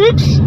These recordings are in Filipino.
pips.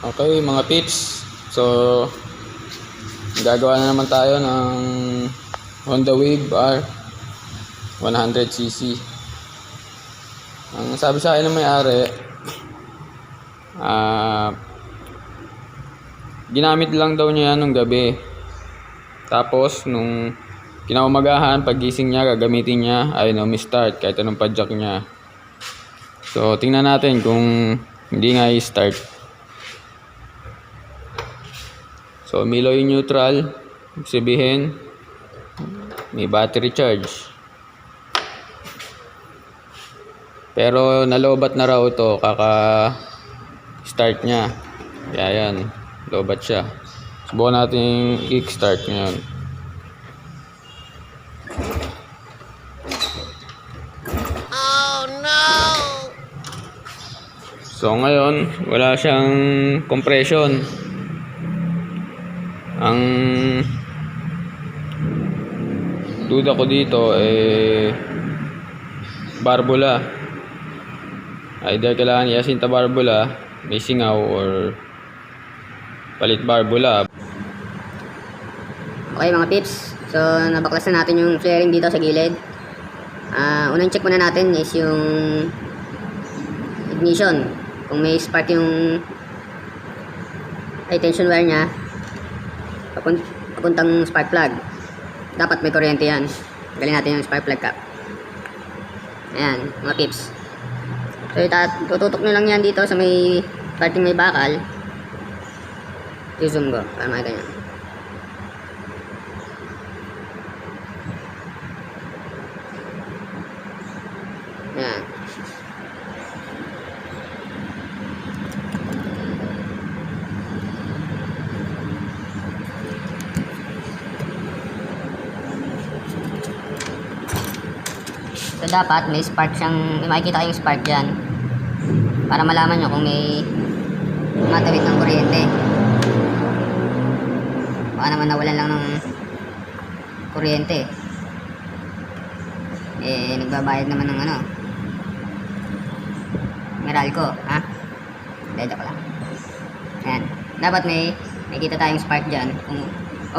Okay mga pips, so gagawa na naman tayo ng Honda Wave R 100cc. Ang sabi sa akin ng may-ari, ginamit lang daw niya yan nung gabi, tapos nung kinaumagahan paggising niya gagamitin niya, ay no, start kahit anong padjak niya. So tingnan natin kung hindi nga i-start. So Miloy neutral, ibig sabihin may battery charge. Pero nalobat na raw ito kaka start niya. Kaya yan, lobat siya. Subukan natin i-start ngayon. Oh no! So ngayon, wala siyang compression. Ang duda ko dito barbula. Either kailangan iasinta barbula, may singaw, or palit barbula. Okay mga pips, so nabaklasan natin yung flaring dito sa gilid. Unang check muna natin is yung ignition, kung may spark yung high tension wire nya papuntang spark plug, dapat may kuryente yan. Galing natin yung spark plug cap. Ayan mga pips, so tututok nyo lang yan dito sa may parting may bakal. I-zoom ko para makita nyo. Ayan. So dapat may spark siyang, may makikita kayong spark dyan para malaman nyo kung may matawid ng kuryente. Baka naman nawalan lang ng kuryente, nagbabayad naman ng Meralco, ha? Dito ko lang. Ayan, dapat may kita tayong spark dyan kung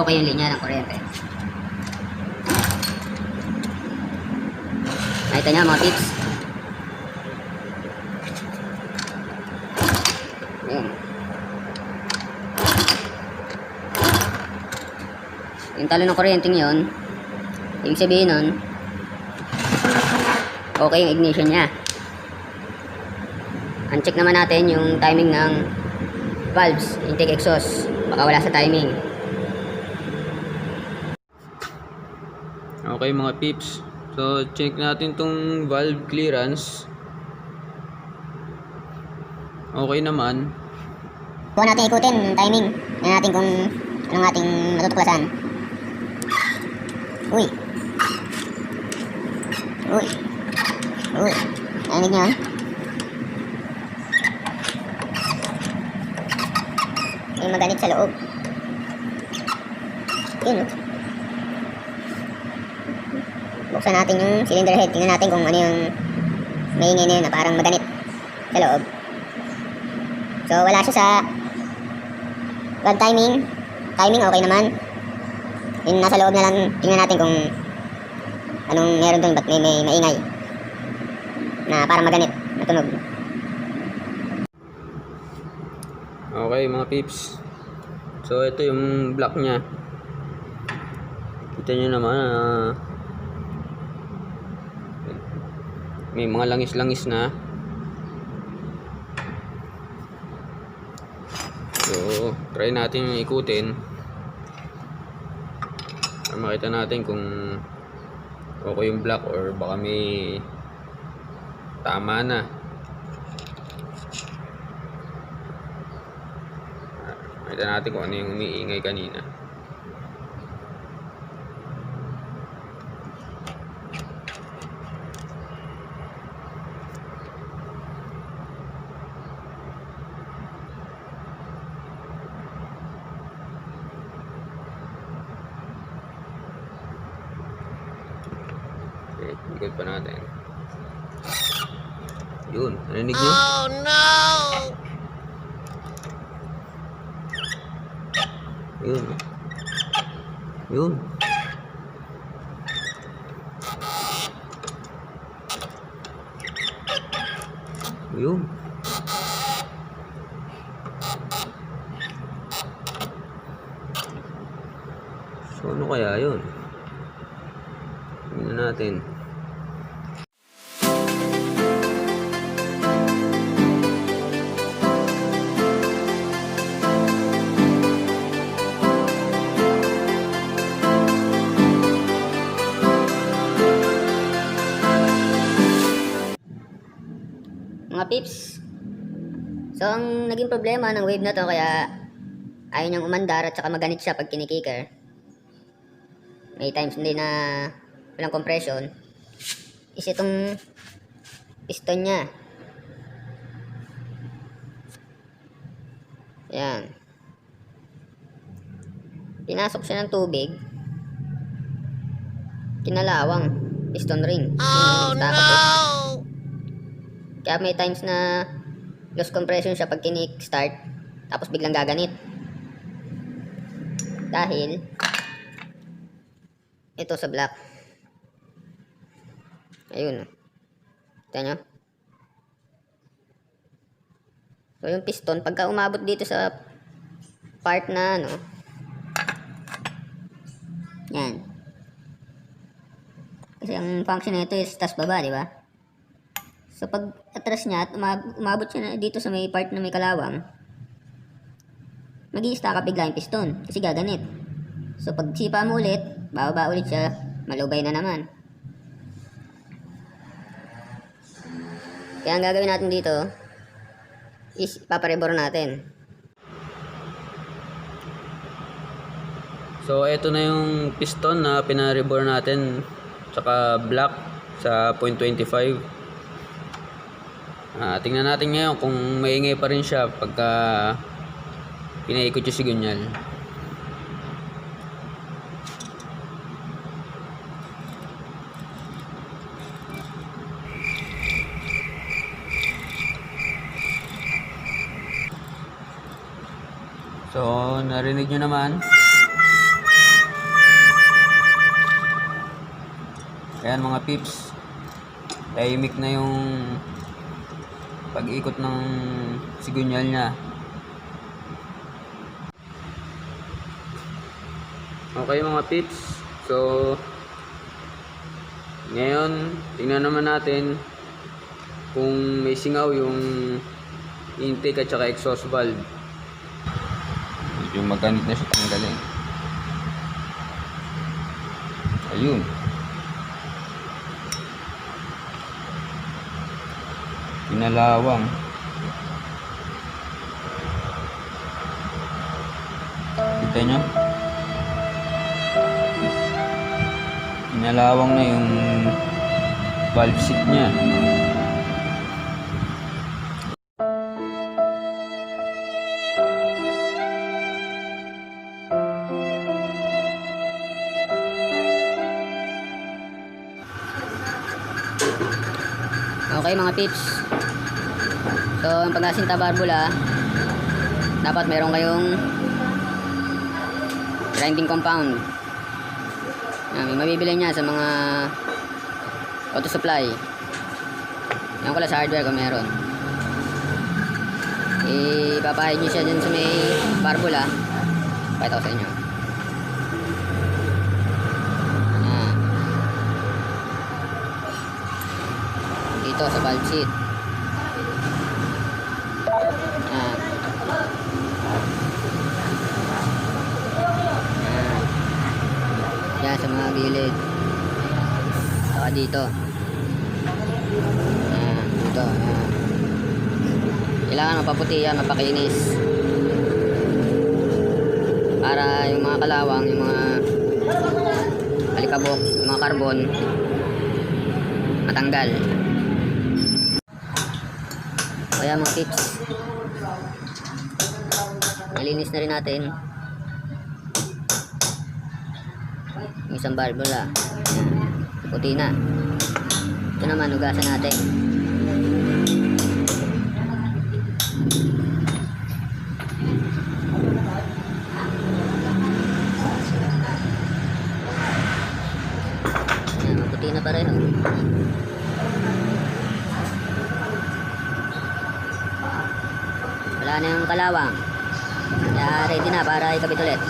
okay yung linya ng kuryente. Nakita nyo mga pips. Ayan. Yung talo ng kuryenteng yun, ibig sabihin nun okay yung ignition nya. Uncheck naman natin yung timing ng valves, intake exhaust, baka wala sa timing. Okay mga pips, so check natin tong valve clearance. Okay naman. Huwag natin ikutin yung timing. Tingnan natin kung anong ating matutuklasan. Uy. Uy. Uy. Narinig nyo? May maganit sa loob. Yun, buksan natin yung cylinder head. Tingnan natin kung ano yung maingay na yun na parang maganit sa loob. So wala siya sa valve timing. Timing okay naman. Yung nasa loob na lang, tingnan natin kung anong meron doon, ba't may maingay na parang maganit na tunog. Okay mga pips, so ito yung block nya. Kita nyo naman may mga langis-langis na. So try natin ikutin para makita natin kung okay yung block or baka may tama na. Makita natin kung ano yung umiingay kanina. Ikot pa natin. Yun, narinig nyo? Oh no! Yun. Yun. Yun. So ano kaya yun? Tingnan natin. Mga pips. So, ang naging problema ng wave na to kaya ayaw niyang umandar at saka maganit siya pag kinikicker. May times hindi na walang compression. Is itong piston niya. Yan. Pinasok siya ng tubig. Kinalawang piston ring. Oh no! Kaya may times na loss compression siya pag kinik-start tapos biglang gaganit. Dahil ito sa black. Ayun. Kita nyo? So yung piston, pagka umabot dito sa part na ano, yan. Kasi ang function nito is taas baba, di ba? So pag atras niya at umabot siya na dito sa may part na may kalawang, mag-i-stack up bigla yung piston kasi gaganit. So pag sipa mo ulit, bababa ulit siya, malubay na naman. Kaya ang gagawin natin dito is paparebor natin. So ito na yung piston na pinarebor natin tsaka black sa 0.25. Tingnan natin ngayon kung maingay pa rin siya pagka pinaikot yung sigunyal. So, narinig nyo naman. Ayan mga pips. Tahimik na yung pag-ikot ng sigunyal niya. Okay mga pips. So, ngayon, tingnan naman natin kung may singaw yung intake at saka exhaust valve. Yung maganit na siya tanggalin. Ayun. Pinalawang. Kita nyo? Pinalawang na yung valve seat niya. Okay mga pips. So ang pag-asinta barbula, dapat meron kayong grinding compound. May mabibili niya sa mga auto supply. Yan ko lang sa hardware kung meron. Ipapahid nyo siya dun sa may barbula. Pakita ko sa inyo. Dito sa valve seat. Yan sa mga gilid. Saka dito. Dito. Kailangan mapaputi yan, mapakinis. Para yung mga kalawang, yung mga alikabok, yung mga carbon matanggal. Kaya mga tips, nalinis na rin natin yung isang barbula. Puti na. naman, hugasan natin. Ayan, maputi na pareho. Wala na yung kalawang. Kaya ready na para ikabit ulit.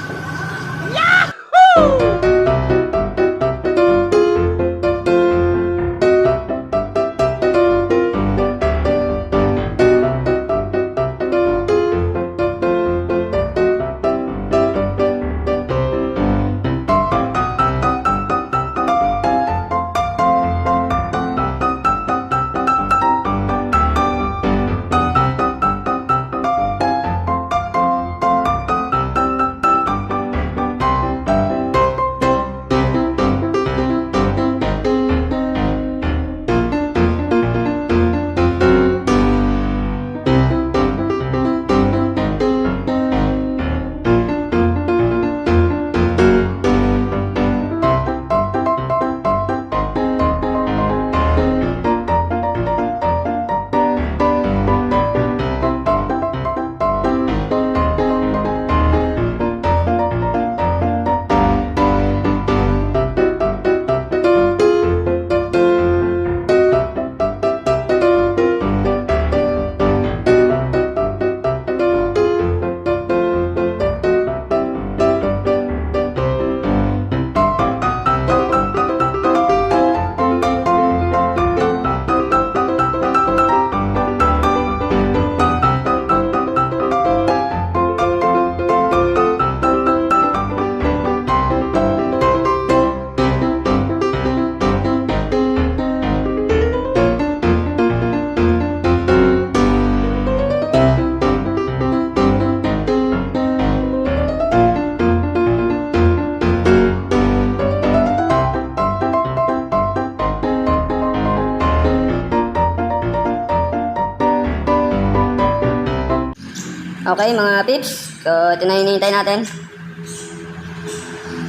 Okay mga pips, so ito na hinihintay natin.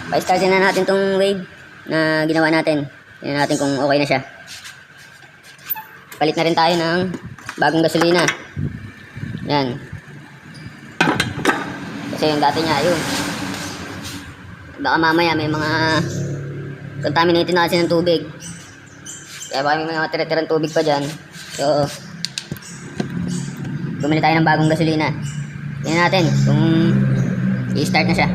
Pa-startin na natin tong wave na ginawa natin. Tingnan natin kung okay na siya. Palit na rin tayo ng bagong gasolina. Yan. Kasi yung dati niya, yun. Baka mamaya may mga contaminated na kasi ng tubig. Kaya baka may mga tira-tirang tubig pa dyan. So, bumili tayo ng bagong gasolina. Tingnan natin kung i-start na siya.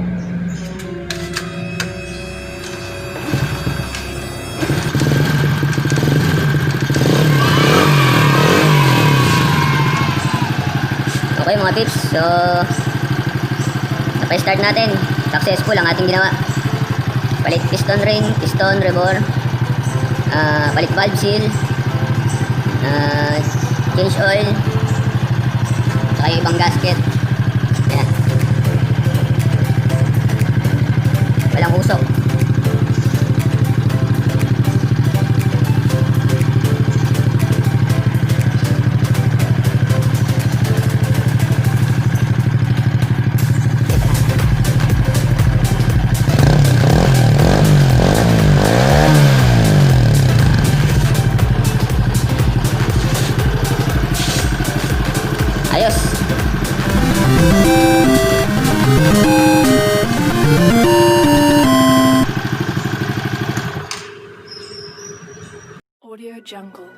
Okay mga tips, so napay-start natin. Successful ang ating ginawa. Palit piston ring, piston, rebore, palit valve seal, change oil, saka yung ibang gasket. Ayan. Walang usok. Ayos. Audio Jungle.